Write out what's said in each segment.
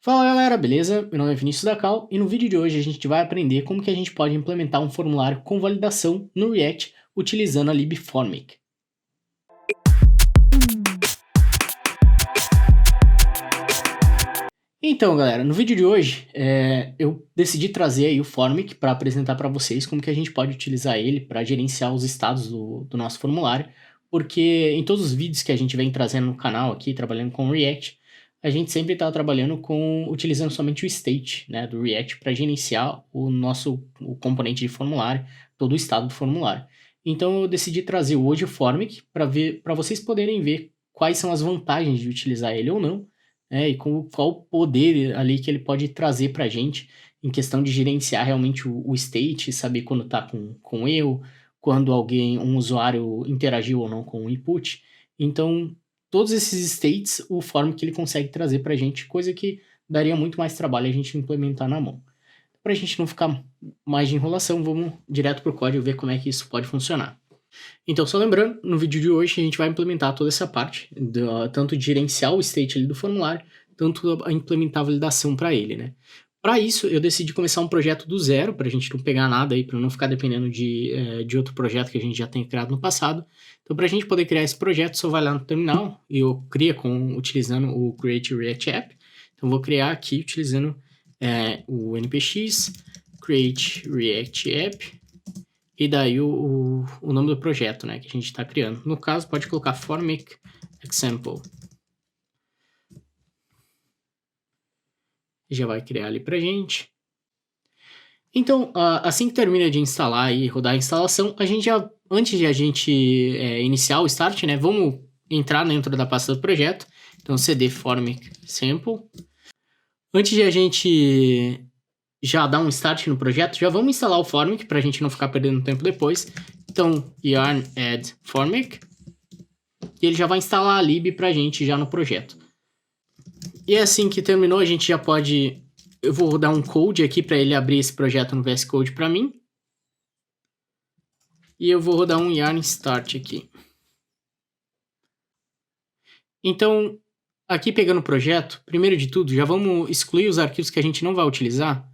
Fala galera, beleza? Meu nome é Vinícius da Cal e no vídeo de hoje a gente vai aprender como que a gente pode implementar um formulário com validação no React utilizando a libformic. Então galera, no vídeo de hoje eu decidi trazer aí o Formic para apresentar para vocês como que a gente pode utilizar ele para gerenciar os estados do nosso formulário, porque em todos os vídeos que a gente vem trazendo no canal aqui, trabalhando com React, a gente sempre está trabalhando utilizando somente o state, né, do React para gerenciar o componente de formulário, todo o estado do formulário. Então eu decidi trazer hoje o Formic para vocês poderem ver quais são as vantagens de utilizar ele ou não, e qual o poder ali que ele pode trazer para a gente em questão de gerenciar realmente o state, saber quando está com erro, quando um usuário interagiu ou não com o input. Então, todos esses states, o form que ele consegue trazer para a gente, coisa que daria muito mais trabalho a gente implementar na mão. Para a gente não ficar mais de enrolação, vamos direto para o código ver como é que isso pode funcionar. Então, só lembrando, no vídeo de hoje a gente vai implementar toda essa parte, tanto de gerenciar o state ali do formulário, tanto a implementar a validação para ele, né? Para isso, eu decidi começar um projeto do zero, para a gente não pegar nada aí, para não ficar dependendo de outro projeto que a gente já tenha criado no passado. Então, para a gente poder criar esse projeto, só vai lá no terminal e eu crio utilizando o Create React App. Então, vou criar aqui utilizando o npx Create React App. E daí o nome do projeto, né, que a gente está criando. No caso, pode colocar Formic Example. Já vai criar ali pra gente. Então, assim que termina de instalar e rodar a instalação, antes de a gente iniciar o start, né, vamos entrar dentro da pasta do projeto. Então, cd Formic Sample. Antes de a gente já dar um start no projeto, já vamos instalar o Formic para a gente não ficar perdendo tempo depois. Então, yarn add Formic. E ele já vai instalar a lib para a gente já no projeto. E assim que terminou, a gente já pode... Eu vou rodar um code aqui para ele abrir esse projeto no VS Code para mim. E eu vou rodar um yarn start aqui. Então, aqui pegando o projeto, primeiro de tudo, já vamos excluir os arquivos que a gente não vai utilizar.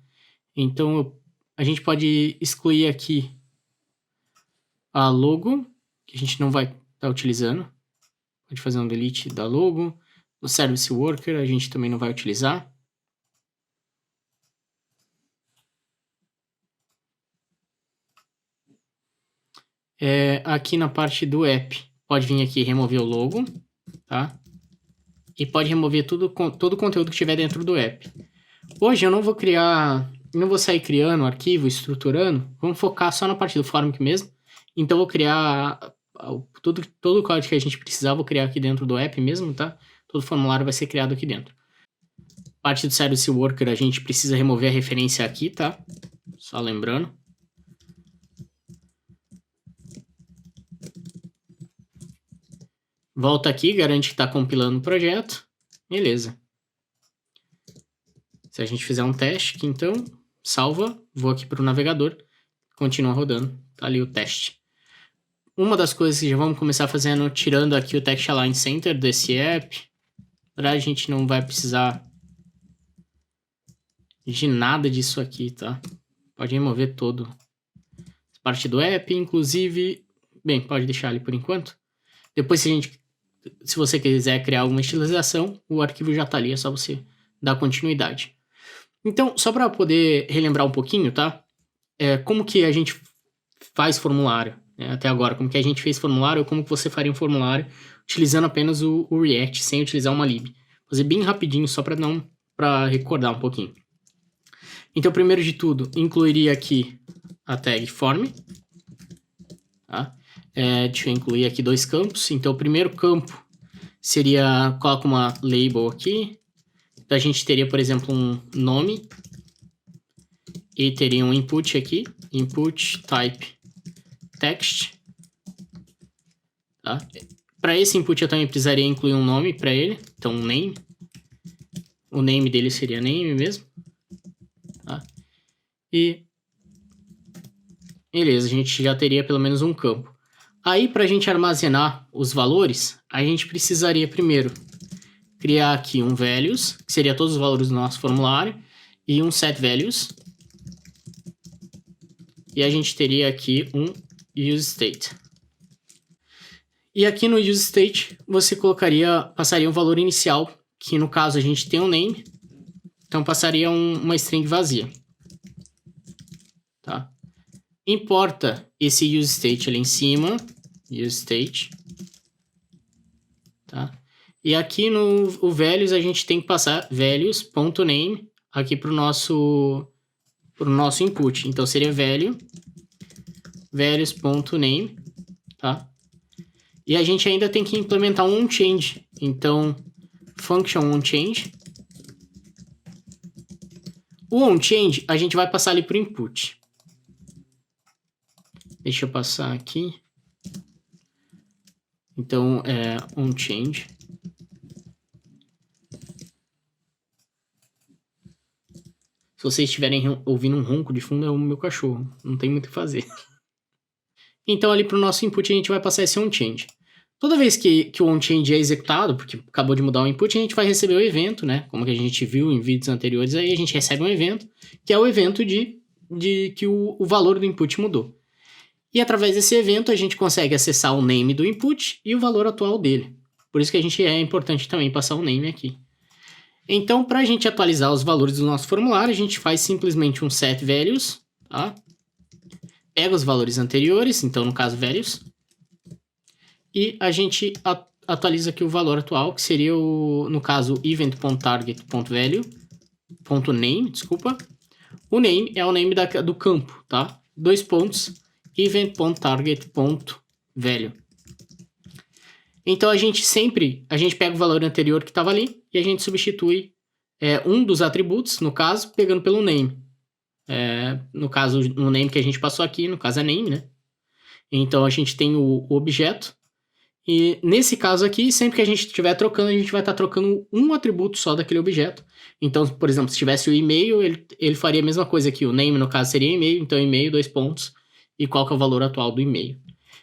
Então, a gente pode excluir aqui a logo, que a gente não vai estar utilizando. Pode fazer um delete da logo. O service worker a gente também não vai utilizar. Aqui na parte do app, pode vir aqui e remover o logo, tá? E pode remover todo o conteúdo que estiver dentro do app. Hoje eu não vou sair criando arquivo, estruturando. Vamos focar só na parte do Formic mesmo. Então, vou criar todo o código que a gente precisar, vou criar aqui dentro do app mesmo, tá? Todo o formulário vai ser criado aqui dentro. Parte do Service Worker, a gente precisa remover a referência aqui, tá? Só lembrando. Volta aqui, garante que está compilando o projeto. Beleza. Se a gente fizer um teste aqui, então, salva, vou aqui para o navegador, continua rodando, tá ali o teste. Uma das coisas que já vamos começar fazendo, tirando aqui o Text Align Center desse app, para a gente não vai precisar de nada disso aqui, tá? Pode remover todo. Parte do app, inclusive, bem, pode deixar ali por enquanto. Depois, se você quiser criar alguma estilização, o arquivo já tá ali, é só você dar continuidade. Então, só para poder relembrar um pouquinho, tá? Como que a gente faz formulário, né? Até agora, como que a gente fez formulário ou como que você faria um formulário utilizando apenas o React, sem utilizar uma lib. Vou fazer bem rapidinho, só para recordar um pouquinho. Então, primeiro de tudo, incluiria aqui a tag form. Tá? Deixa eu incluir aqui 2 campos. Então, o primeiro campo seria, coloca uma label aqui. Então, a gente teria, por exemplo, um nome. E teria um input aqui. Input type text. Tá? Para esse input, eu também precisaria incluir um nome para ele. Então, um name. O name dele seria name mesmo. Tá? E beleza, a gente já teria pelo menos um campo. Aí, para a gente armazenar os valores, a gente precisaria primeiro criar aqui um values, que seria todos os valores do nosso formulário, e um set values. E a gente teria aqui um use state. E aqui no use state, você passaria um valor inicial, que no caso a gente tem um name, então passaria uma string vazia. Tá? Importa esse use state ali em cima, use state. Tá? E aqui no values a gente tem que passar values.name aqui para o nosso input. Então seria values.name, tá? E a gente ainda tem que implementar um onChange. Então, function onChange. O onChange a gente vai passar ali para o input. Deixa eu passar aqui. Então, onChange. Se vocês estiverem ouvindo um ronco de fundo, é o meu cachorro. Não tem muito o que fazer. Então, ali para o nosso input, a gente vai passar esse onChange. Toda vez que o onChange é executado, porque acabou de mudar o input, a gente vai receber o evento, né? Como que a gente viu em vídeos anteriores, aí a gente recebe um evento, que é o evento de que o valor do input mudou. E através desse evento, a gente consegue acessar o name do input e o valor atual dele. Por isso que é importante também passar o name aqui. Então, para a gente atualizar os valores do nosso formulário, a gente faz simplesmente um set values, tá? Pega os valores anteriores, então no caso values, e a gente atualiza aqui o valor atual, que seria no caso event.target.value.name, desculpa. O name é o name do campo, tá? Event.target.value. Então a gente pega o valor anterior que estava ali e a gente substitui um dos atributos, no caso, pegando pelo name. No caso, o name que a gente passou aqui, no caso é name, né? Então a gente tem o objeto. E nesse caso aqui, sempre que a gente estiver trocando, a gente vai estar trocando um atributo só daquele objeto. Então, por exemplo, se tivesse o e-mail, ele faria a mesma coisa aqui. O name, no caso, seria e-mail, então e-mail, 2 pontos, e qual que é o valor atual do e-mail.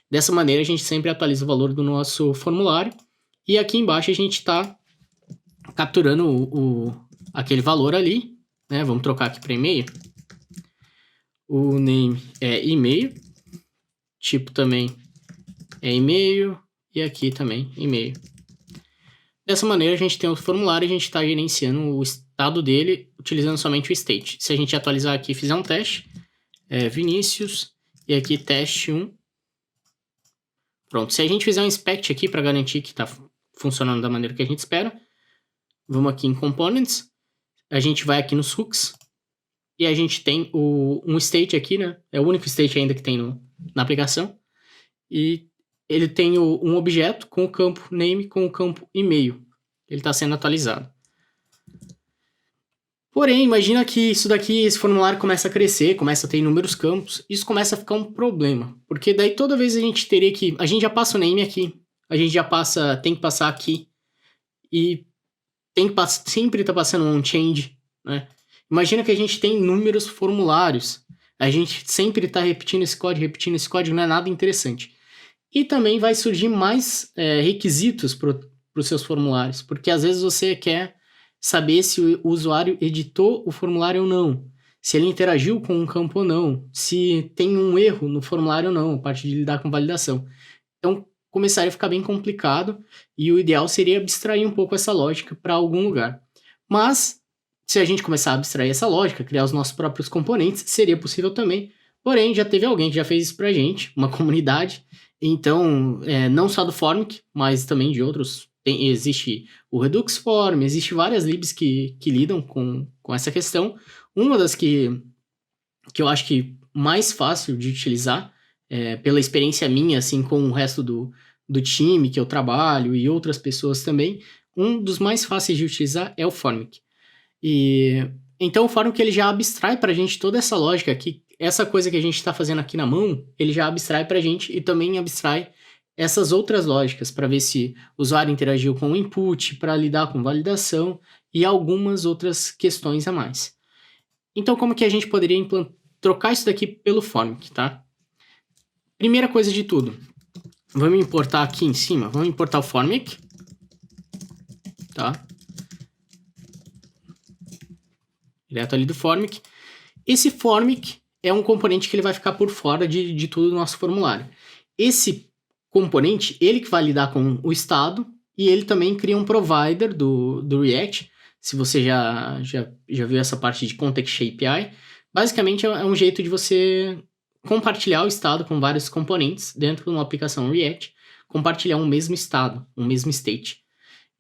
Dessa maneira, a gente sempre atualiza o valor do nosso formulário. E aqui embaixo a gente está capturando aquele valor ali, né? Vamos trocar aqui para e-mail. O name é e-mail, tipo também é e-mail, e aqui também e-mail. Dessa maneira, a gente tem o formulário e a gente está gerenciando o estado dele utilizando somente o state. Se a gente atualizar aqui e fizer um teste, Vinícius, e aqui teste 1. Pronto, se a gente fizer um inspect aqui para garantir que está funcionando da maneira que a gente espera, vamos aqui em Components, a gente vai aqui nos hooks, e a gente tem um state aqui, né? É o único state ainda que tem na aplicação, e ele tem um objeto com o campo name, com o campo e-mail. Ele está sendo atualizado. Porém, imagina que esse formulário começa a crescer, começa a ter inúmeros campos, isso começa a ficar um problema, porque daí toda vez a gente teria que, a gente já passa o name aqui, a gente já tem que passar aqui, e sempre tá passando um onChange, né? Imagina que a gente tem inúmeros formulários, a gente sempre está repetindo esse código, não é nada interessante. E também vai surgir mais requisitos para os seus formulários, porque às vezes você quer saber se o usuário editou o formulário ou não, se ele interagiu com um campo ou não, se tem um erro no formulário ou não, a parte de lidar com validação. Então, começaria a ficar bem complicado e o ideal seria abstrair um pouco essa lógica para algum lugar. Mas, se a gente começar a abstrair essa lógica, criar os nossos próprios componentes, seria possível também. Porém, já teve alguém que já fez isso para a gente, uma comunidade. Então, não só do Formic, mas também de outros. Existe o Redux Form, existe várias libs que lidam com essa questão. Uma das que eu acho que mais fácil de utilizar, pela experiência minha, assim, com o resto do time que eu trabalho e outras pessoas também, um dos mais fáceis de utilizar é o Formic. Então o Formic ele já abstrai para a gente toda essa lógica aqui. Essa coisa que a gente está fazendo aqui na mão, ele já abstrai para a gente e também abstrai essas outras lógicas para ver se o usuário interagiu com o input, para lidar com validação e algumas outras questões a mais. Então, como que a gente poderia trocar isso daqui pelo Formic, tá? Primeira coisa de tudo, vamos importar aqui em cima, vamos importar o Formic, tá? direto ali do Formic. Esse Formic é um componente que ele vai ficar por fora de tudo do nosso formulário. Esse componente, ele que vai lidar com o estado, e ele também cria um provider do React. Se você já viu essa parte de Context API, basicamente é um jeito de você compartilhar o estado com vários componentes dentro de uma aplicação React, compartilhar um mesmo estado, um mesmo state.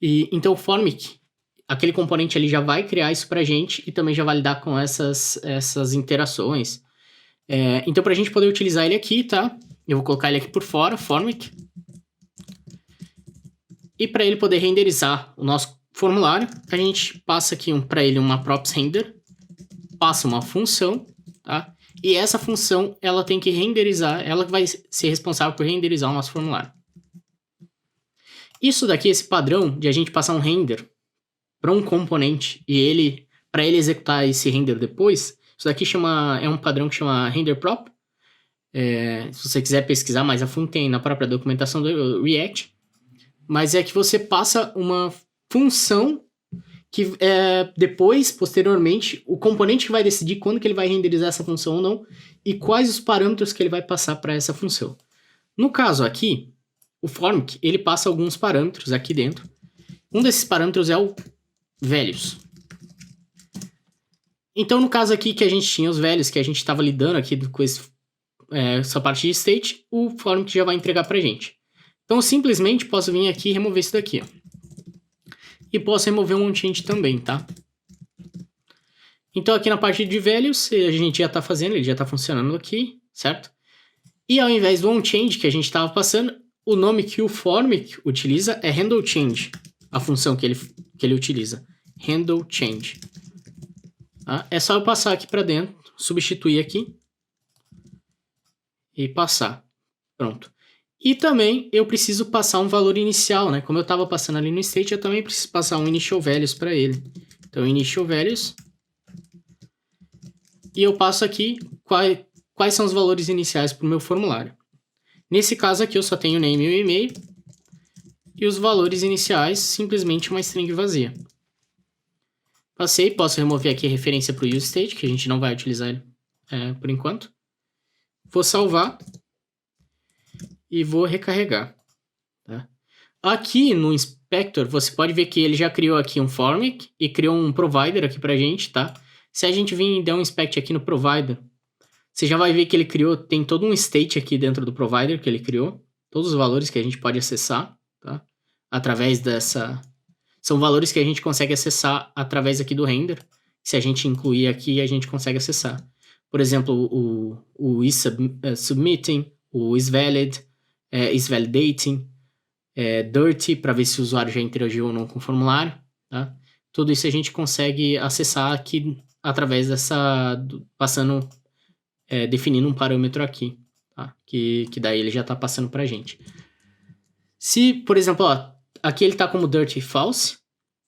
E então o Formic, aquele componente ali já vai criar isso pra gente e também já vai lidar com essas interações. Então pra gente poder utilizar ele aqui, tá? Eu vou colocar ele aqui por fora, Formic. E para ele poder renderizar o nosso formulário, a gente passa aqui para ele uma props render, passa uma função, tá? E essa função, ela tem que renderizar, ela vai ser responsável por renderizar o nosso formulário. Isso daqui, esse padrão de a gente passar um render para um componente e para ele executar esse render depois, isso daqui é um padrão que chama render prop. Se você quiser pesquisar mais a fundo, tem na própria documentação do React. Mas é que você passa uma função que depois, posteriormente, o componente que vai decidir quando que ele vai renderizar essa função ou não e quais os parâmetros que ele vai passar para essa função. No caso aqui, o Formic, ele passa alguns parâmetros aqui dentro. Um desses parâmetros é o values. Então, no caso aqui que a gente tinha os values, que a gente estava lidando aqui com essa parte de state, o Formic já vai entregar para a gente. Então, eu simplesmente posso vir aqui e remover isso daqui, ó. E posso remover um onChange também, tá? Então, aqui na parte de values, a gente já está fazendo, ele já está funcionando aqui, certo? E ao invés do onChange que a gente estava passando, o nome que o Formic utiliza é handleChange, a função que ele utiliza. handleChange. Tá? É só eu passar aqui para dentro, substituir aqui e passar. Pronto. E também eu preciso passar um valor inicial, né? Como eu estava passando ali no state, eu também preciso passar um initial values para ele. Então, initial values. E eu passo aqui quais são os valores iniciais para o meu formulário. Nesse caso aqui, eu só tenho o name e o e-mail. E os valores iniciais, simplesmente uma string vazia. Passei, posso remover aqui a referência para o useState, que a gente não vai utilizar ele por enquanto. Vou salvar. E vou recarregar. Tá? Aqui no Inspector, você pode ver que ele já criou aqui um Formic e criou um Provider aqui pra gente, tá? Se a gente vir e der um Inspect aqui no Provider, você já vai ver que ele tem todo um state aqui dentro do Provider que ele criou. Todos os valores que a gente pode acessar, tá? Através dessa... São valores que a gente consegue acessar através aqui do render. Se a gente incluir aqui, a gente consegue acessar. Por exemplo, o isSubmitting, o isValid, isValidating, dirty, para ver se o usuário já interagiu ou não com o formulário, tá? Tudo isso a gente consegue acessar aqui através definindo um parâmetro aqui, tá? Que daí ele já está passando para a gente. Se, por exemplo, aqui ele está como dirty false,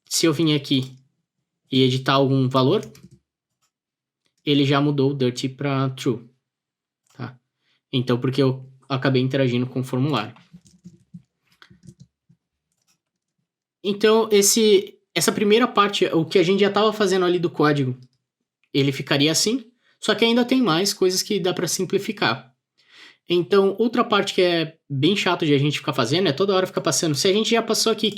se eu vim aqui e editar algum valor, ele já mudou o dirty para true, tá? Então, porque eu acabei interagindo com o formulário. Então, essa primeira parte, o que a gente já estava fazendo ali do código, ele ficaria assim, só que ainda tem mais coisas que dá para simplificar. Então, outra parte que é bem chato de a gente ficar fazendo é toda hora ficar passando. Se a gente já passou aqui,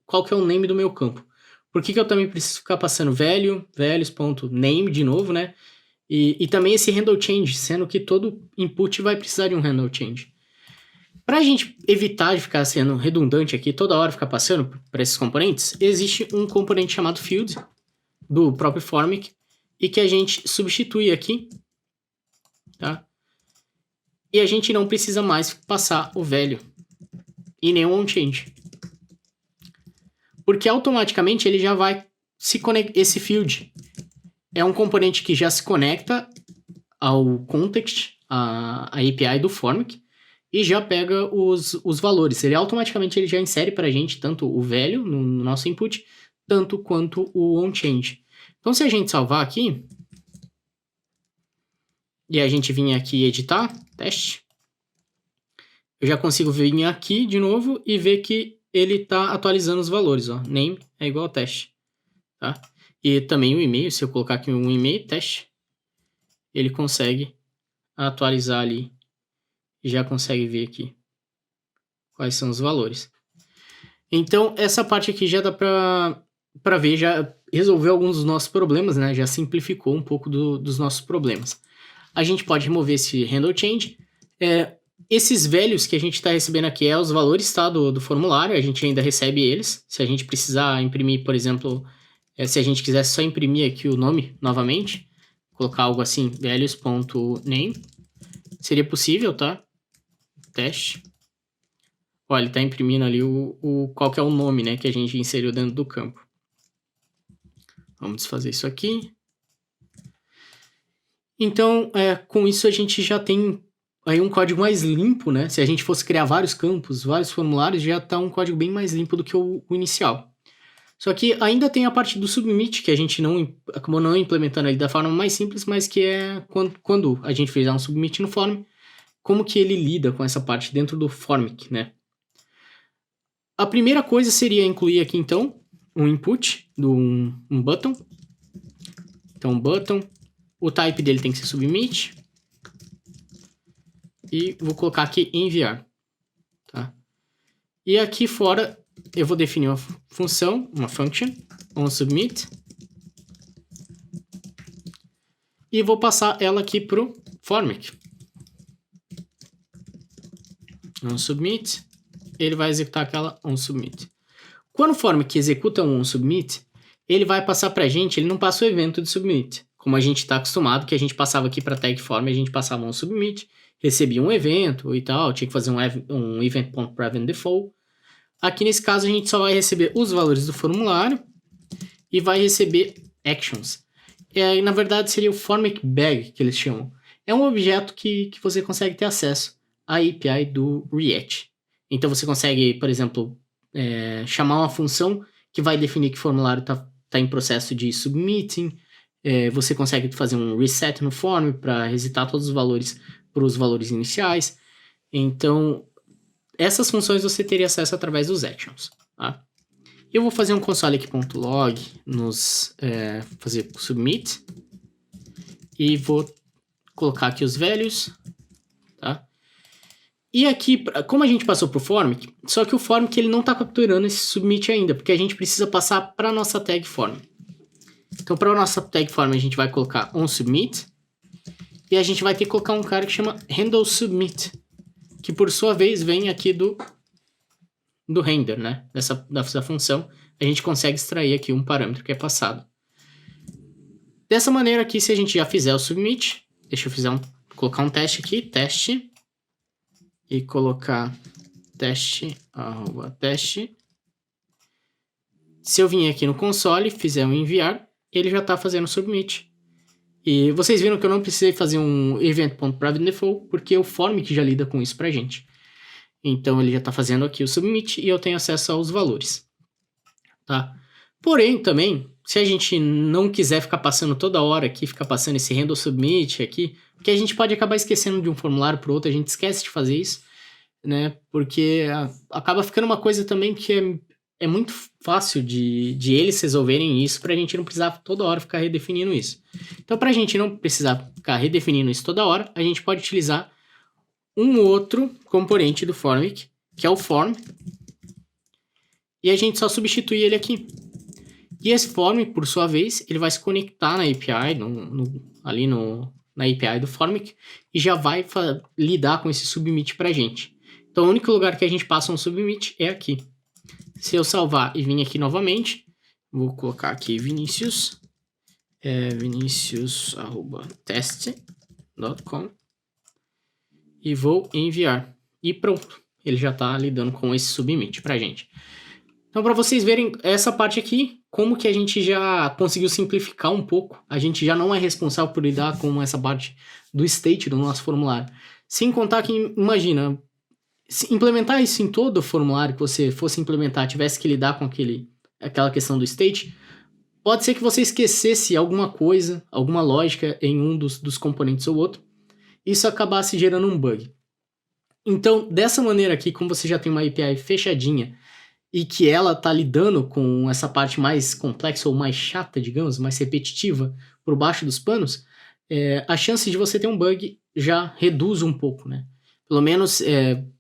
qual que é o name do meu campo? Por que eu também preciso ficar passando values.name de novo, né? E também esse handleChange, sendo que todo input vai precisar de um handleChange. Para a gente evitar de ficar sendo redundante aqui, toda hora ficar passando para esses componentes, existe um componente chamado field, do próprio Formic, e que a gente substitui aqui, tá? E a gente não precisa mais passar o value e nem o onChange. Porque automaticamente ele já vai se conectar. Esse field é um componente que já se conecta ao context, a API do Formic, e já pega os valores. Ele automaticamente já insere para a gente tanto o value no nosso input, tanto quanto o onChange. Então, se a gente salvar aqui, e a gente vir aqui e editar, teste, eu já consigo vir aqui de novo e ver que ele está atualizando os valores. Ó. Name é igual a teste. Tá? E também o e-mail, se eu colocar aqui um e-mail teste, ele consegue atualizar ali e já consegue ver aqui quais são os valores. Então, essa parte aqui já dá para ver, já resolveu alguns dos nossos problemas, né? Já simplificou um pouco dos nossos problemas. A gente pode remover esse handle change. Esses velhos que a gente está recebendo aqui os valores, tá, do formulário, a gente ainda recebe eles. Se a gente precisar imprimir, por exemplo, se a gente quisesse só imprimir aqui o nome novamente, colocar algo assim, values.name, seria possível, tá? Teste. Olha, ele está imprimindo ali qual que é o nome, né, que a gente inseriu dentro do campo. Vamos desfazer isso aqui. Então, com isso a gente já tem aí um código mais limpo, né? Se a gente fosse criar vários campos, vários formulários, já está um código bem mais limpo do que o inicial. Só que ainda tem a parte do submit, que a gente acabou não implementando ali da forma mais simples, mas que é quando a gente fizer um submit no form, como que ele lida com essa parte dentro do formic, né? A primeira coisa seria incluir aqui, então, um input, um button. Então, button, o type dele tem que ser submit. E vou colocar aqui enviar. Tá? E aqui fora, eu vou definir uma função, uma function, onSubmit. E vou passar ela aqui para o formic. OnSubmit, ele vai executar aquela onSubmit. Quando o formic executa um onSubmit, ele vai passar para a gente, ele não passa o evento de submit. Como a gente está acostumado, que a gente passava aqui para tag form, a gente passava um submit, recebia um evento e tal, tinha que fazer um event.PreventDefault. Aqui nesse caso a gente só vai receber os valores do formulário e vai receber actions. Na verdade seria o formic bag que eles chamam. É um objeto que você consegue ter acesso à API do React. Então você consegue, por exemplo, chamar uma função que vai definir que o formulário está em processo de submitting. Você consegue fazer um reset no form para resetar todos os valores para os valores iniciais. Então, essas funções você teria acesso através dos actions. Tá? Eu vou fazer um console aqui.log, fazer submit, e vou colocar aqui os values. Tá? E aqui, como a gente passou para o formic, só que o formic ele não está capturando esse submit ainda, porque a gente precisa passar para a nossa tag form. Então, para a nossa tag form, a gente vai colocar onSubmit, e a gente vai ter que colocar um cara que chama handleSubmit, que por sua vez vem aqui do render, né? Dessa função, a gente consegue extrair aqui um parâmetro que é passado. Dessa maneira aqui, se a gente já fizer o submit, deixa eu colocar um teste aqui, teste, e colocar teste. Se eu vir aqui no console, fizer um enviar, ele já está fazendo submit. E vocês viram que eu não precisei fazer um event.PreventDefault, porque o formic já lida com isso pra gente. Então ele já está fazendo aqui o submit e eu tenho acesso aos valores. Tá? Porém, também, se a gente não quiser ficar passando toda hora aqui, ficar passando esse handle submit aqui, porque a gente pode acabar esquecendo de um formulário para outro, a gente esquece de fazer isso, né? Porque acaba ficando uma coisa também que é muito fácil de eles resolverem isso para a gente não precisar toda hora ficar redefinindo isso. Então, para a gente não precisar ficar redefinindo isso toda hora, a gente pode utilizar um outro componente do formic, que é o form, e a gente só substitui ele aqui. E esse form, por sua vez, ele vai se conectar na API, na API do formic, e já vai lidar com esse submit para a gente. Então, o único lugar que a gente passa um submit é aqui. Se eu salvar e vir aqui novamente, vou colocar aqui Vinicius, vinicius@test.com, e vou enviar. E pronto, ele já está lidando com esse submit para a gente. Então, para vocês verem essa parte aqui, como que a gente já conseguiu simplificar um pouco, a gente já não é responsável por lidar com essa parte do state do nosso formulário. Sem contar que, imagina, se implementar isso em todo o formulário que você fosse implementar, tivesse que lidar com aquela questão do state, pode ser que você esquecesse alguma coisa, alguma lógica em um dos componentes ou outro, isso acabasse gerando um bug. Então, dessa maneira aqui, como você já tem uma API fechadinha, e que ela está lidando com essa parte mais complexa ou mais chata, digamos, mais repetitiva, por baixo dos panos, a chance de você ter um bug já reduz um pouco, né? Pelo menos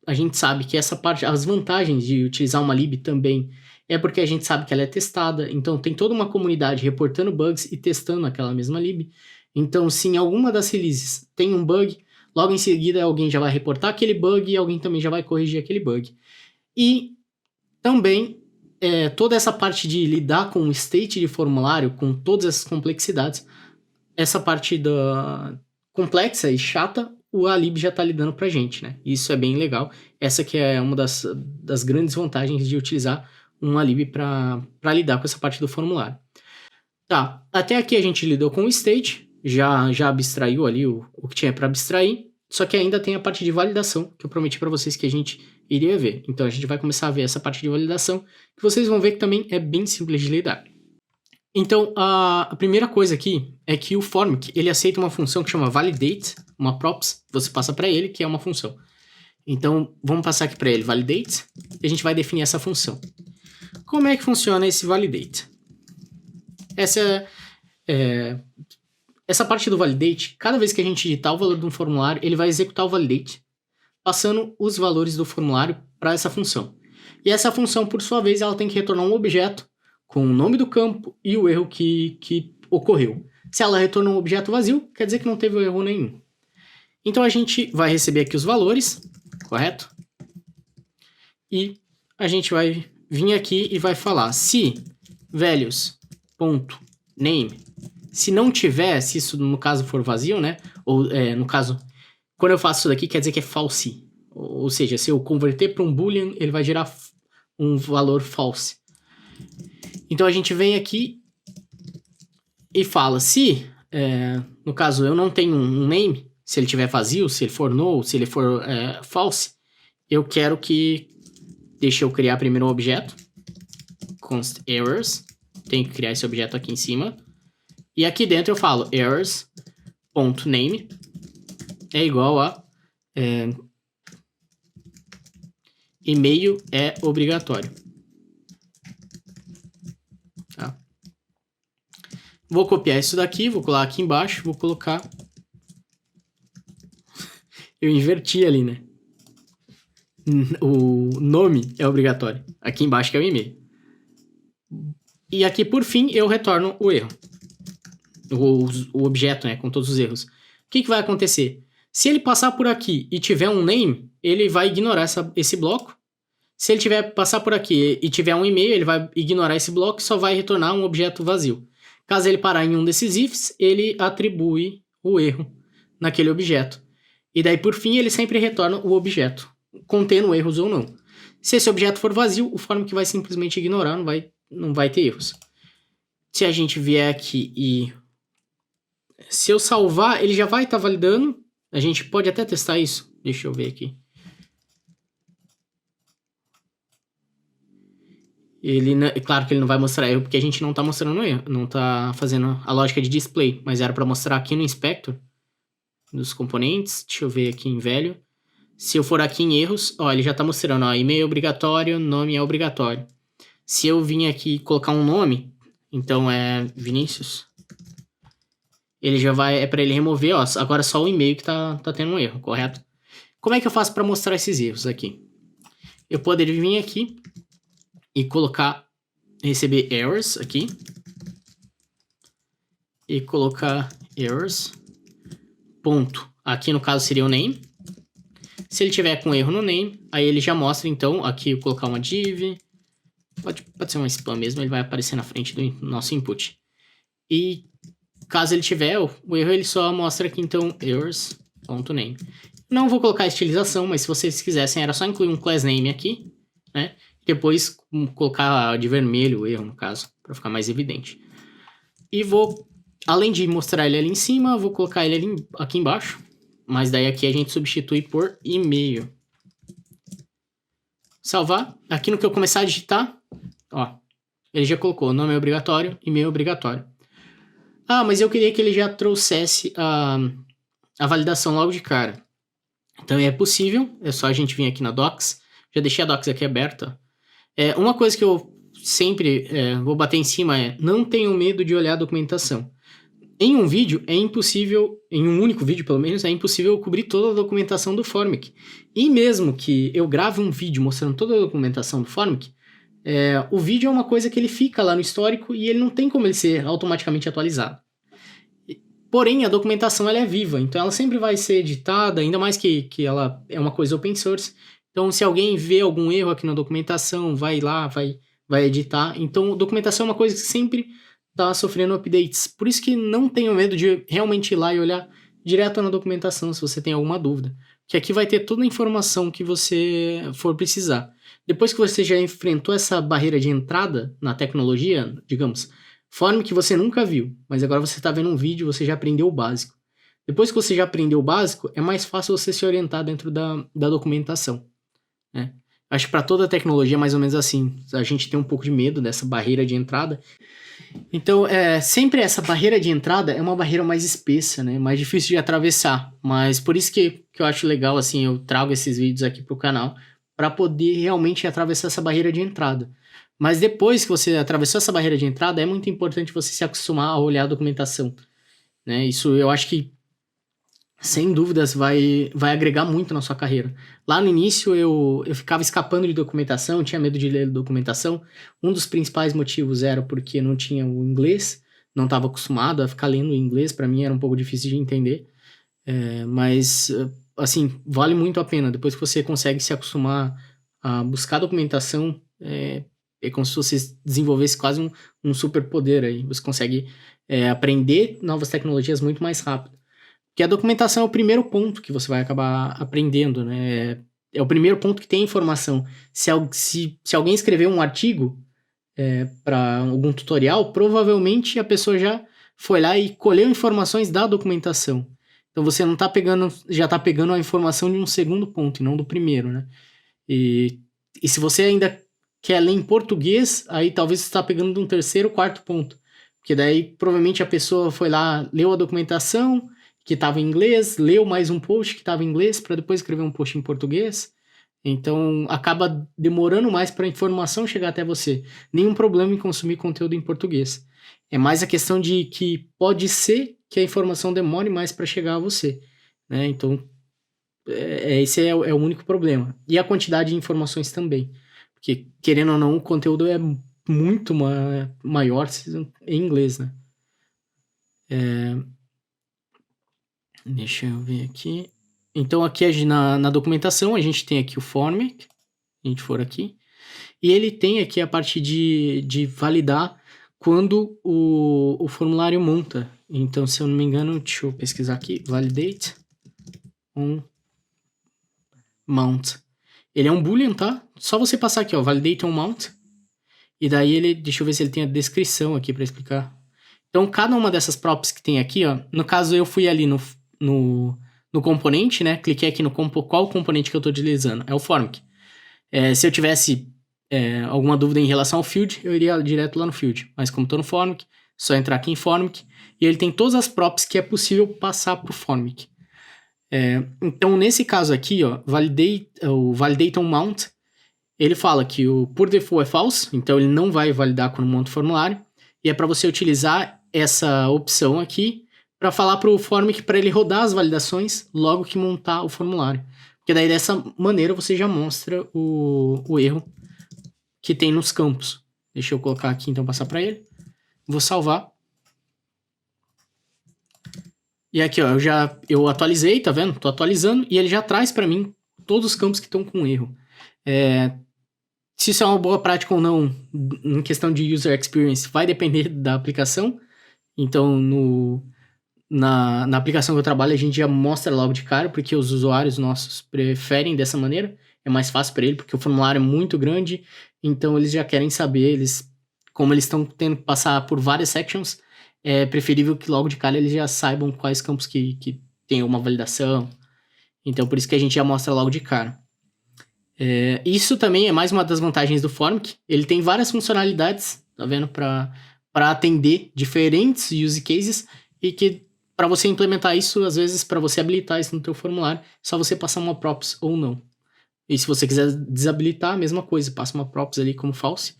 a gente sabe que essa parte, as vantagens de utilizar uma lib também é porque a gente sabe que ela é testada, então tem toda uma comunidade reportando bugs e testando aquela mesma lib. Então, se em alguma das releases tem um bug, logo em seguida alguém já vai reportar aquele bug e alguém também já vai corrigir aquele bug. E também toda essa parte de lidar com o state de formulário, com todas essas complexidades, essa parte complexa e chata, o Alib já está lidando pra gente, né? Isso é bem legal. Essa que é uma das grandes vantagens de utilizar um Alib para lidar com essa parte do formulário. Tá, até aqui a gente lidou com o state, já abstraiu ali o que tinha para abstrair, só que ainda tem a parte de validação, que eu prometi para vocês que a gente iria ver. Então a gente vai começar a ver essa parte de validação, que vocês vão ver que também é bem simples de lidar. Então, a primeira coisa aqui é que o Formic, ele aceita uma função que chama validate, uma props, você passa para ele, que é uma função. Então, vamos passar aqui para ele validate, e a gente vai definir essa função. Como é que funciona esse validate? Essa parte do validate, cada vez que a gente digitar o valor de um formulário, ele vai executar o validate, passando os valores do formulário para essa função. E essa função, por sua vez, ela tem que retornar um objeto com o nome do campo e o erro que ocorreu. Se ela retorna um objeto vazio, quer dizer que não teve erro nenhum. Então a gente vai receber aqui os valores, correto? E a gente vai vir aqui e vai falar se values.name, se não tiver, se isso no caso for vazio, né? Ou no caso, quando eu faço isso daqui, quer dizer que é false. Ou seja, se eu converter para um boolean, ele vai gerar um valor false. Então a gente vem aqui e fala se, no caso, eu não tenho um name, se ele tiver vazio, se ele for null, se ele for false, eu quero que, deixa eu criar primeiro um objeto, const errors, tenho que criar esse objeto aqui em cima, e aqui dentro eu falo errors.name é igual a e-mail é obrigatório. Tá? Vou copiar isso daqui, vou colar aqui embaixo, vou colocar... Eu inverti ali, né? O nome é obrigatório. Aqui embaixo que é o e-mail. E aqui, por fim, eu retorno o erro. O objeto, né? Com todos os erros. O que vai acontecer? Se ele passar por aqui e tiver um name, ele vai ignorar esse bloco. Se ele passar por aqui e tiver um e-mail, ele vai ignorar esse bloco e só vai retornar um objeto vazio. Caso ele parar em um desses ifs, ele atribui o erro naquele objeto. E daí, por fim, ele sempre retorna o objeto, contendo erros ou não. Se esse objeto for vazio, o Formic vai simplesmente ignorar, não vai ter erros. Se a gente vier aqui e... Se eu salvar, ele já vai estar validando. A gente pode até testar isso. Deixa eu ver aqui. Claro que ele não vai mostrar erro, porque a gente não está mostrando erro. Não está fazendo a lógica de display. Mas era para mostrar aqui no inspector dos componentes. Deixa eu ver aqui em velho. Se eu for aqui em erros, ó, ele já está mostrando, ó, e-mail é obrigatório, nome é obrigatório. Se eu vim aqui colocar um nome, então é Vinícius, ele já vai, para ele remover, ó, agora só o e-mail que tá tendo um erro, correto? Como é que eu faço para mostrar esses erros aqui? Eu poderia vir aqui e colocar, receber errors aqui, e colocar errors, ponto, aqui no caso seria o name. Se ele tiver com erro no name, aí ele já mostra, então, aqui eu colocar uma div, pode ser uma spam mesmo, ele vai aparecer na frente do nosso input. E caso ele tiver o erro, ele só mostra aqui, então, errors.name. Não vou colocar estilização, mas se vocês quisessem, era só incluir um class name aqui, né? Depois colocar de vermelho o erro, no caso, para ficar mais evidente. E vou, além de mostrar ele ali em cima, vou colocar ele aqui embaixo. Mas daí aqui a gente substitui por e-mail. Salvar. Aqui no que eu começar a digitar, ó, ele já colocou nome é obrigatório, e-mail é obrigatório. Ah, mas eu queria que ele já trouxesse a validação logo de cara. Então é possível, é só a gente vir aqui na docs. Já deixei a docs aqui aberta. Uma coisa que eu sempre vou bater em cima é: não tenham medo de olhar a documentação. Em um vídeo é impossível, em um único vídeo pelo menos, é impossível cobrir toda a documentação do Formic. E mesmo que eu grave um vídeo mostrando toda a documentação do Formic, o vídeo é uma coisa que ele fica lá no histórico e ele não tem como ele ser automaticamente atualizado. Porém, a documentação ela é viva, então ela sempre vai ser editada, ainda mais que ela é uma coisa open source. Então, se alguém vê algum erro aqui na documentação, vai lá, vai editar. Então, documentação é uma coisa que sempre está sofrendo updates. Por isso que não tenho medo de realmente ir lá e olhar direto na documentação se você tem alguma dúvida. Que aqui vai ter toda a informação que você for precisar. Depois que você já enfrentou essa barreira de entrada na tecnologia, digamos, forma que você nunca viu, mas agora você está vendo um vídeo, você já aprendeu o básico. Depois que você já aprendeu o básico, é mais fácil você se orientar dentro da documentação. Né? Acho que para toda tecnologia é mais ou menos assim. A gente tem um pouco de medo dessa barreira de entrada. Então, sempre essa barreira de entrada é uma barreira mais espessa, né? Mais difícil de atravessar. Mas por isso que eu acho legal, assim, eu trago esses vídeos aqui pro canal para poder realmente atravessar essa barreira de entrada. Mas depois que você atravessou essa barreira de entrada, é muito importante você se acostumar a olhar a documentação. Né? Isso eu acho que, sem dúvidas, vai agregar muito na sua carreira. Lá no início eu ficava escapando de documentação, tinha medo de ler documentação. Um dos principais motivos era porque não tinha o inglês, não estava acostumado a ficar lendo inglês, para mim era um pouco difícil de entender. Mas, assim, vale muito a pena. Depois que você consegue se acostumar a buscar documentação, é como se você desenvolvesse quase um superpoder aí. Você consegue aprender novas tecnologias muito mais rápido. Porque a documentação é o primeiro ponto que você vai acabar aprendendo, né? É o primeiro ponto que tem informação. Se alguém escreveu um artigo para algum tutorial, provavelmente a pessoa já foi lá e colheu informações da documentação. Então você não tá pegando, já está pegando a informação de um segundo ponto e não do primeiro, né? E se você ainda quer ler em português, aí talvez você está pegando de um terceiro, quarto ponto. Porque daí provavelmente a pessoa foi lá, leu a documentação que estava em inglês, leu mais um post que estava em inglês para depois escrever um post em português. Então acaba demorando mais para a informação chegar até você. Nenhum problema em consumir conteúdo em português. É mais a questão de que pode ser que a informação demore mais para chegar a você. Né? Então, esse é o único problema. E a quantidade de informações também. Porque, querendo ou não, o conteúdo é muito maior em inglês, né? Deixa eu ver aqui. Então, aqui na documentação, a gente tem aqui o Formic, se a gente for aqui. E ele tem aqui a parte de validar quando o formulário monta. Então, se eu não me engano, deixa eu pesquisar aqui. Validate on mount. Ele é um boolean, tá? Só você passar aqui, ó, validate on mount. E daí ele, deixa eu ver se ele tem a descrição aqui para explicar. Então, cada uma dessas props que tem aqui, ó, no caso eu fui ali no componente, né? Cliquei aqui no qual componente que eu estou utilizando. É o Formic. Se eu tivesse alguma dúvida em relação ao field, eu iria direto lá no field. Mas como estou no Formic, só entrar aqui em Formic. E ele tem todas as props que é possível passar para o Formic. Então, nesse caso aqui, ó, o validate on mount, ele fala que o por default é false, então ele não vai validar quando monta o formulário. E é para você utilizar essa opção aqui para falar para o Formic para ele rodar as validações logo que montar o formulário. Porque daí dessa maneira você já mostra o erro que tem nos campos. Deixa eu colocar aqui então, passar para ele. Vou salvar. E aqui, ó, eu atualizei, tá vendo? Tô atualizando e ele já traz para mim todos os campos que estão com erro. Se isso é uma boa prática ou não, em questão de user experience, vai depender da aplicação. Então, na aplicação que eu trabalho, a gente já mostra logo de cara, porque os usuários nossos preferem dessa maneira. É mais fácil para ele, porque o formulário é muito grande. Então, eles já querem saber, como eles estão tendo que passar por várias sections, é preferível que logo de cara eles já saibam quais campos que tem uma validação. Então, por isso que a gente já mostra logo de cara. Isso também é mais uma das vantagens do Formic. Ele tem várias funcionalidades, tá vendo? Para atender diferentes use cases e que para você implementar isso, às vezes, para você habilitar isso no teu formulário, é só você passar uma props ou não. E se você quiser desabilitar, a mesma coisa, passa uma props ali como false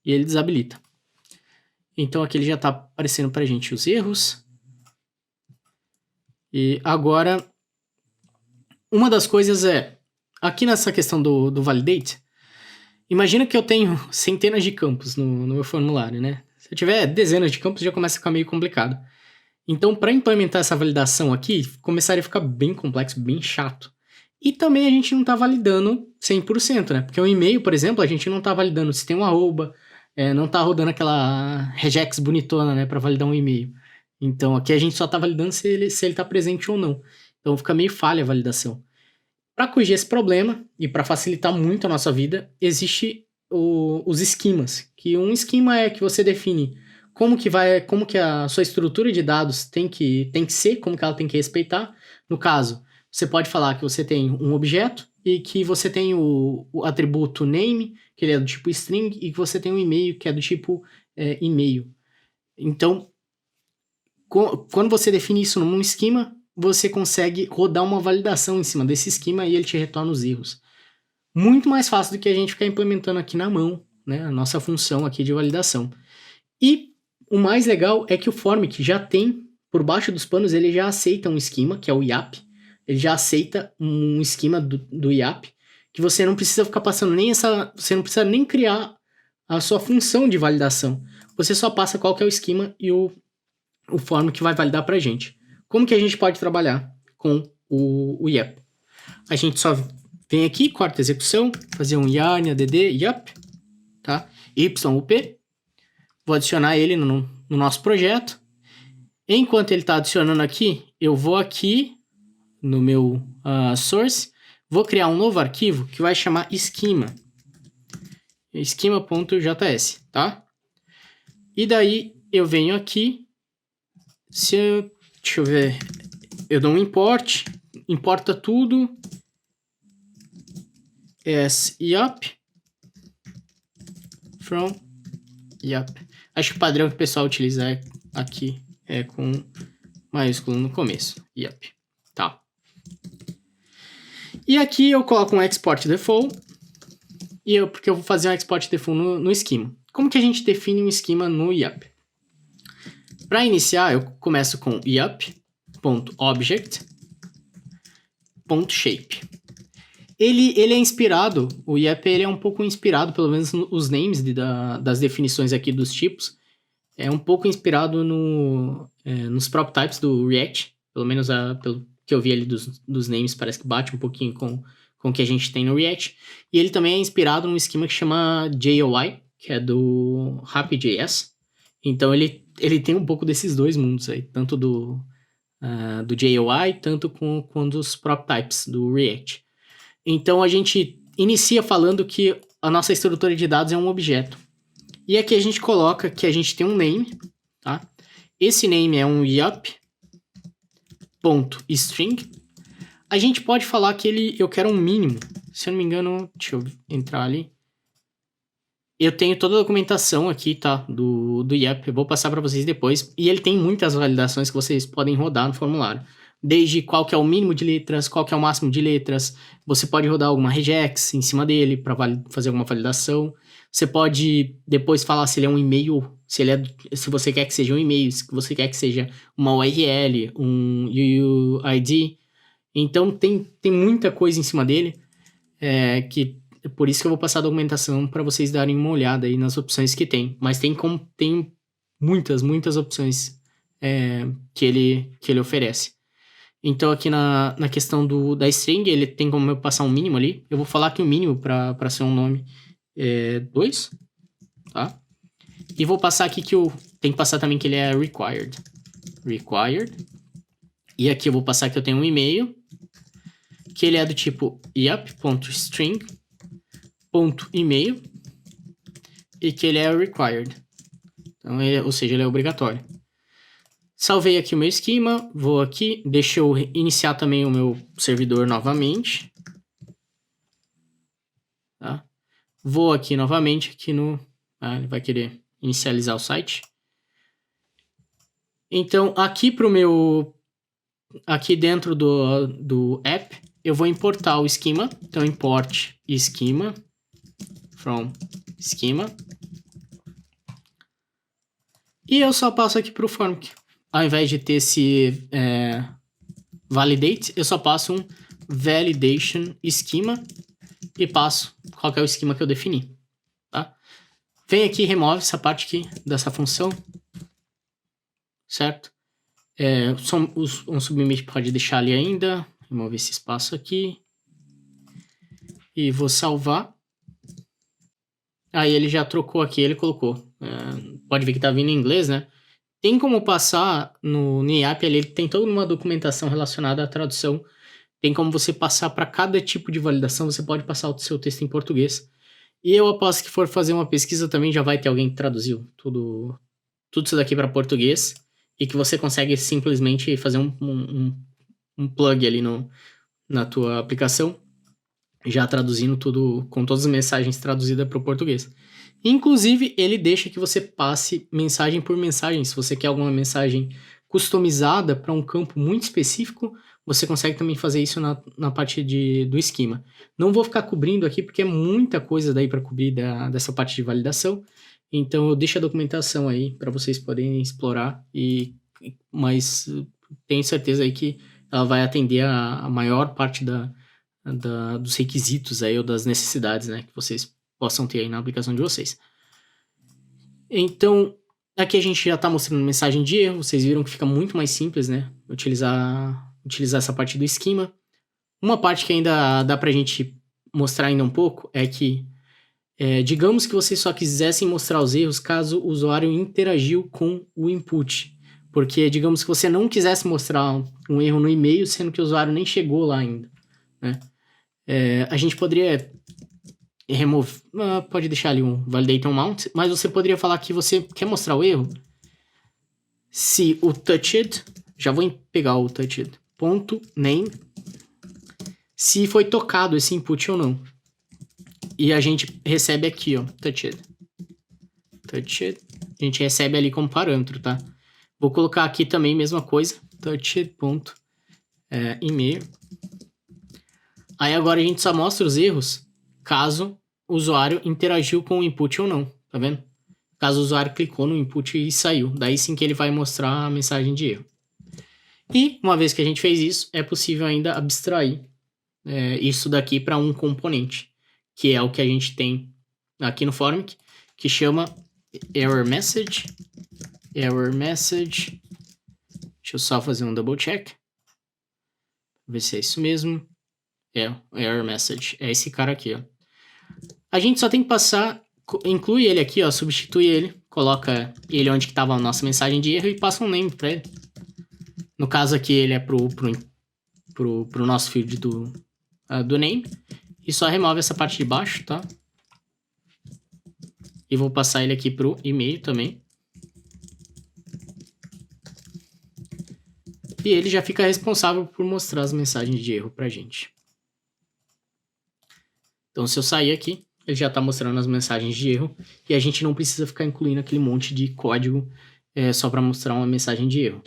e ele desabilita. Então aqui ele já está aparecendo para a gente os erros. E agora, uma das coisas é, aqui nessa questão do validate, imagina que eu tenho centenas de campos no meu formulário, né? Se eu tiver dezenas de campos, já começa a ficar meio complicado. Então, para implementar essa validação aqui, começaria a ficar bem complexo, bem chato. E também a gente não está validando 100%, né? Porque o e-mail, por exemplo, a gente não está validando se tem um arroba, não está rodando aquela regex bonitona, né, para validar um e-mail. Então, aqui a gente só está validando se ele está presente ou não. Então, fica meio falha a validação. Para corrigir esse problema e para facilitar muito a nossa vida, existe os esquemas, que um esquema é que você define como que a sua estrutura de dados tem que ser, como que ela tem que respeitar. No caso, você pode falar que você tem um objeto e que você tem o atributo name, que ele é do tipo string, e que você tem um e-mail, que é do tipo e-mail. Então, quando você define isso num esquema, você consegue rodar uma validação em cima desse esquema e ele te retorna os erros. Muito mais fácil do que a gente ficar implementando aqui na mão, né, a nossa função aqui de validação. E o mais legal é que o Formic já tem, por baixo dos panos, ele já aceita um esquema, que é o IAP. Ele já aceita um esquema do IAP, que você não precisa ficar passando você não precisa nem criar a sua função de validação. Você só passa qual que é o esquema e o Formic vai validar pra gente. Como que a gente pode trabalhar com o IAP? A gente só vem aqui, corta a execução, fazer um yarn add IAP, tá? YUP. Vou adicionar ele no nosso projeto. Enquanto ele está adicionando aqui, eu vou aqui no meu source, vou criar um novo arquivo que vai chamar schema. Schema.js, tá? E daí eu venho aqui, deixa eu ver, eu dou um import, importa tudo, as IAP from IAP. Acho que o padrão que o pessoal utiliza aqui é com maiúsculo no começo. IAP. Tá. E aqui eu coloco um export default. Porque eu vou fazer um export default no esquema. Como que a gente define um esquema no IAP? Para iniciar, eu começo com IAP.object.shape. Ele é inspirado, o IAP ele é um pouco inspirado, pelo menos os names das definições aqui dos tipos, é um pouco inspirado nos prop types do React, pelo menos pelo que eu vi ali dos names, parece que bate um pouquinho com o que a gente tem no React. E ele também é inspirado num esquema que chama JOI, que é do Happy.js. Então ele tem um pouco desses dois mundos aí, tanto do JOI, tanto com dos prop types do React. Então a gente inicia falando que a nossa estrutura de dados é um objeto. E aqui a gente coloca que a gente tem um name, tá? Esse name é um IAP.string. A gente pode falar que eu quero um mínimo. Se eu não me engano, deixa eu entrar ali. Eu tenho toda a documentação aqui, tá? Do IAP, eu vou passar para vocês depois. E ele tem muitas validações que vocês podem rodar no formulário. Desde qual que é o mínimo de letras, qual que é o máximo de letras. Você pode rodar alguma regex em cima dele para fazer alguma validação. Você pode depois falar se ele é um e-mail, se você quer que seja um e-mail, se você quer que seja uma URL, um UUID. Então tem muita coisa em cima dele, que é por isso que eu vou passar a documentação para vocês darem uma olhada aí nas opções que tem. Mas tem muitas opções que ele oferece. Então aqui na questão da string, ele tem como eu passar um mínimo ali. Eu vou falar que o mínimo para ser um nome é 2, tá? E vou passar aqui que tem que passar também que ele é required. E aqui eu vou passar que eu tenho um e-mail, que ele é do tipo iap.string.email e que ele é required. Então, ou seja, ele é obrigatório. Salvei aqui o meu esquema, vou aqui, deixa eu iniciar também o meu servidor novamente. Tá? Vou aqui novamente, ele vai querer inicializar o site. Então, aqui dentro do app, eu vou importar o schema. Então, import schema from schema. E eu só passo aqui para o Formic. Ao invés de ter esse validate, eu só passo um validation schema e passo qual que é o esquema que eu defini. Tá? Vem aqui e remove essa parte aqui dessa função. Certo? Um submit pode deixar ali ainda. Remover esse espaço aqui. E vou salvar. Aí ele já trocou aqui, ele colocou. Pode ver que tá vindo em inglês, né? Tem como passar no NIAP ali, ele tem toda uma documentação relacionada à tradução. Tem como você passar para cada tipo de validação, você pode passar o seu texto em português. E eu aposto que for fazer uma pesquisa também já vai ter alguém que traduziu tudo isso daqui para português. E que você consegue simplesmente fazer um plug ali na tua aplicação, já traduzindo tudo, com todas as mensagens traduzidas para o português. Inclusive, ele deixa que você passe mensagem por mensagem. Se você quer alguma mensagem customizada para um campo muito específico, você consegue também fazer isso na parte do esquema. Não vou ficar cobrindo aqui, porque é muita coisa daí para cobrir dessa parte de validação. Então, eu deixo a documentação aí para vocês poderem explorar, mas tenho certeza aí que ela vai atender a maior parte dos requisitos aí, ou das necessidades, né, que vocês possam ter aí na aplicação de vocês. Então, aqui a gente já está mostrando mensagem de erro. Vocês viram que fica muito mais simples, né, utilizar essa parte do esquema. Uma parte que ainda dá para a gente mostrar ainda um pouco é que digamos que vocês só quisessem mostrar os erros caso o usuário interagiu com o input. Porque digamos que você não quisesse mostrar um erro no e-mail, sendo que o usuário nem chegou lá ainda, né? A gente poderia remover, pode deixar ali um validate mount, mas você poderia falar que você quer mostrar o erro se o touched, já vou pegar o touched.name, se foi tocado esse input ou não. E a gente recebe aqui, ó, touched. A gente recebe ali como parâmetro, tá? Vou colocar aqui também, mesma coisa, touched.email. Aí agora a gente só mostra os erros caso o usuário interagiu com o input ou não, tá vendo? Caso o usuário clicou no input e saiu, daí sim que ele vai mostrar a mensagem de erro. E, uma vez que a gente fez isso, é possível ainda abstrair isso daqui para um componente, que é o que a gente tem aqui no Formic, que chama error message. Deixa eu só fazer um double check. Ver se é isso mesmo. Error message. É esse cara aqui, ó. A gente só tem que passar, inclui ele aqui, ó, substitui ele, coloca ele onde que estava a nossa mensagem de erro e passa um name para ele. No caso aqui ele é pro nosso field do name. E só remove essa parte de baixo, tá? E vou passar ele aqui pro e-mail também. E ele já fica responsável por mostrar as mensagens de erro pra gente. Então, se eu sair aqui, ele já está mostrando as mensagens de erro. E a gente não precisa ficar incluindo aquele monte de código só para mostrar uma mensagem de erro.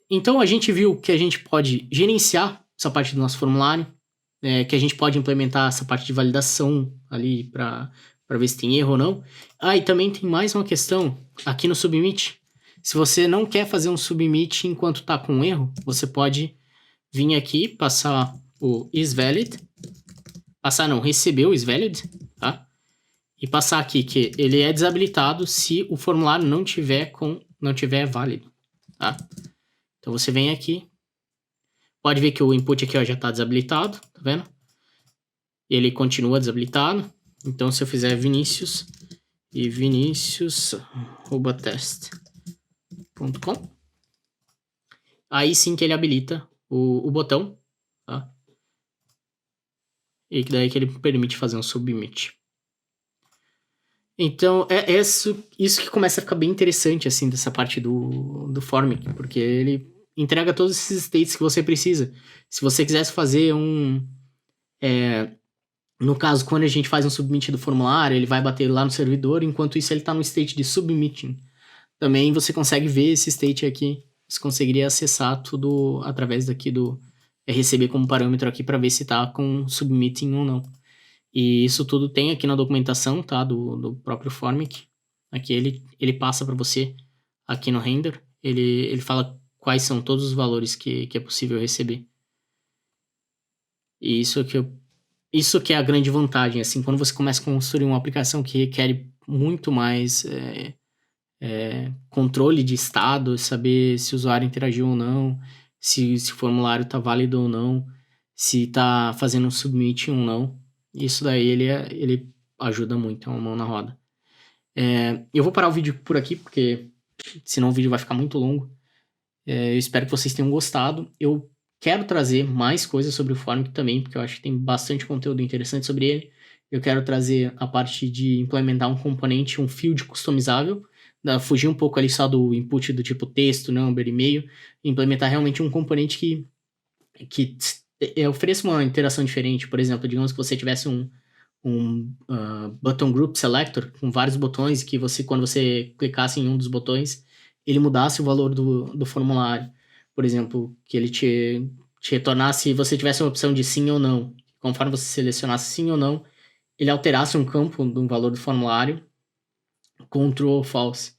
Então, a gente viu que a gente pode gerenciar essa parte do nosso formulário. Que a gente pode implementar essa parte de validação ali para ver se tem erro ou não. E também tem mais uma questão aqui no submit. Se você não quer fazer um submit enquanto está com erro, você pode vir aqui, passar o isValid. Receber o isValid, tá? E passar aqui que ele é desabilitado se o formulário não tiver válido, tá? Então você vem aqui, pode ver que o input aqui, ó, já está desabilitado, tá vendo? Ele continua desabilitado. Então se eu fizer Vinicius e vinicius@test.com, aí sim que ele habilita o botão, tá? E daí que ele permite fazer um submit. Então, isso que começa a ficar bem interessante, assim, dessa parte do Formic, porque ele entrega todos esses states que você precisa. Se você quisesse fazer no caso, quando a gente faz um submit do formulário, ele vai bater lá no servidor, enquanto isso ele está no state de submitting. Também você consegue ver esse state aqui, você conseguiria acessar tudo através daqui receber como parâmetro aqui para ver se tá com submitting ou não. E isso tudo tem aqui na documentação, tá? Do próprio Formic. Aqui ele passa para você aqui no render. Ele fala quais são todos os valores que é possível receber. E isso que é a grande vantagem, assim, quando você começa a construir uma aplicação que requer muito mais controle de estado, saber se o usuário interagiu ou não, se o formulário está válido ou não, se está fazendo um submit ou não. Isso daí ele ajuda muito, é uma mão na roda. Eu vou parar o vídeo por aqui, porque senão o vídeo vai ficar muito longo. Eu espero que vocês tenham gostado. Eu quero trazer mais coisas sobre o Formic também, porque eu acho que tem bastante conteúdo interessante sobre ele. Eu quero trazer a parte de implementar um componente, um field customizável, fugir um pouco ali só do input do tipo texto, number, e-mail, e implementar realmente um componente que ofereça uma interação diferente. Por exemplo, digamos que você tivesse um button group selector com vários botões, que você, quando você clicasse em um dos botões, ele mudasse o valor do formulário. Por exemplo, que ele te retornasse se você tivesse uma opção de sim ou não. Conforme você selecionasse sim ou não, ele alterasse um campo do valor do formulário com true ou false.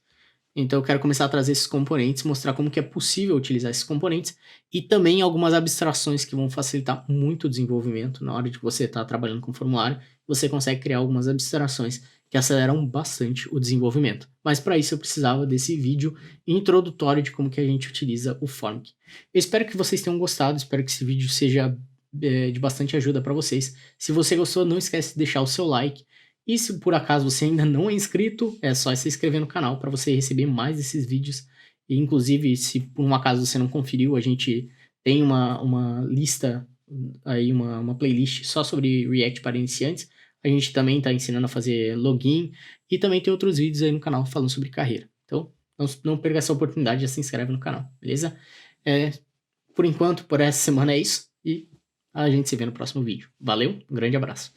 Então eu quero começar a trazer esses componentes, mostrar como que é possível utilizar esses componentes e também algumas abstrações que vão facilitar muito o desenvolvimento. Na hora de você estar trabalhando com formulário, você consegue criar algumas abstrações que aceleram bastante o desenvolvimento. Mas para isso eu precisava desse vídeo introdutório de como que a gente utiliza o Formic. Eu espero que vocês tenham gostado, espero que esse vídeo seja de bastante ajuda para vocês. Se você gostou, não esquece de deixar o seu like. E se por acaso você ainda não é inscrito, é só se inscrever no canal para você receber mais desses vídeos. E inclusive, se por um acaso você não conferiu, a gente tem uma lista aí, uma playlist só sobre React para iniciantes. A gente também está ensinando a fazer login e também tem outros vídeos aí no canal falando sobre carreira. Então, não perca essa oportunidade, já se inscreve no canal, beleza? Por enquanto, por essa semana é isso e a gente se vê no próximo vídeo. Valeu, um grande abraço.